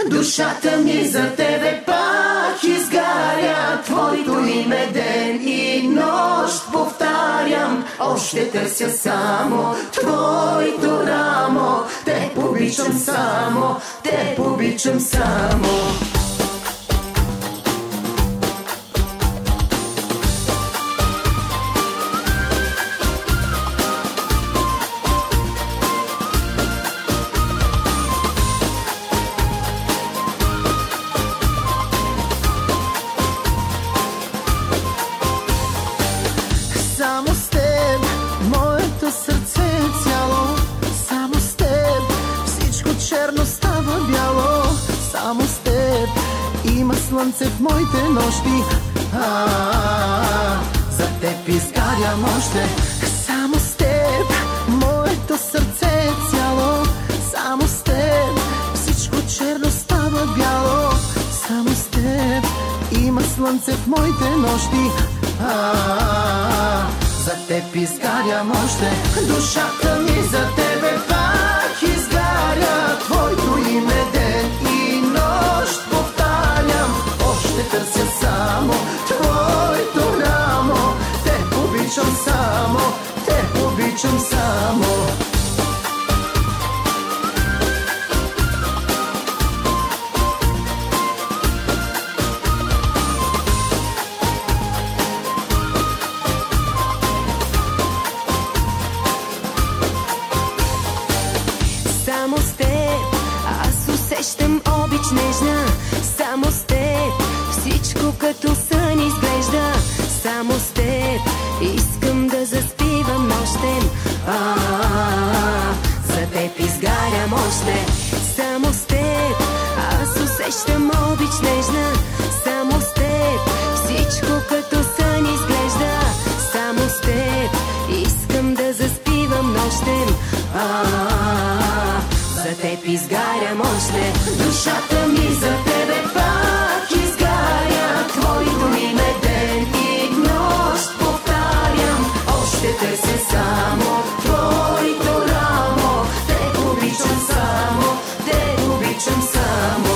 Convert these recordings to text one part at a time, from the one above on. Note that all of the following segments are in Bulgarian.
Душата ми за тебе пак изгаря, твоето име ден и нощ повтарям. Още търся само твоето рамо, те обичам само, те обичам само. Само с теб моето сърце е цяло, само с теб всичко черно става бяло, само с теб има слънце в моите нощи. За теб изгарям още. Само с теб моето сърце е цяло, само с теб всичко черно става бяло, само с теб има слънце в моите нощи. За теб изгарям още. Душата ми за тебе пак изгаря, твоето име ден и нощ повтарям. Още търся само твоето рамо, те обичам само, те обичам само. Само с теб аз усещам обич нежна, само с теб всичко като сън изглежда, само с теб искам да заспивам нощем. За теб изгарям още. Само с теб аз усещам обич нежна, само с теб всичко като сън изглежда, само с теб искам да заспивам нощем. За теб изгарям още. Душата ми за тебе пак изгаря, твоето име ден и нощ повтарям. Още търся само твоето рамо, те обичам само, те обичам само.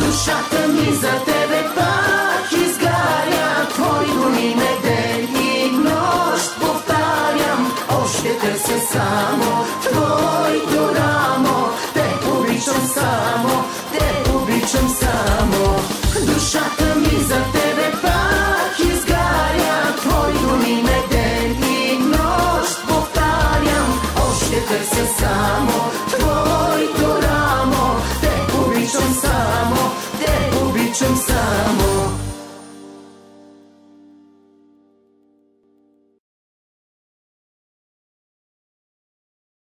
Душата ми за тебе пак изгаря, твоето име ден и нощ повтарям. Още търся само твоето рамо, те обичам само, те обичам само. Душата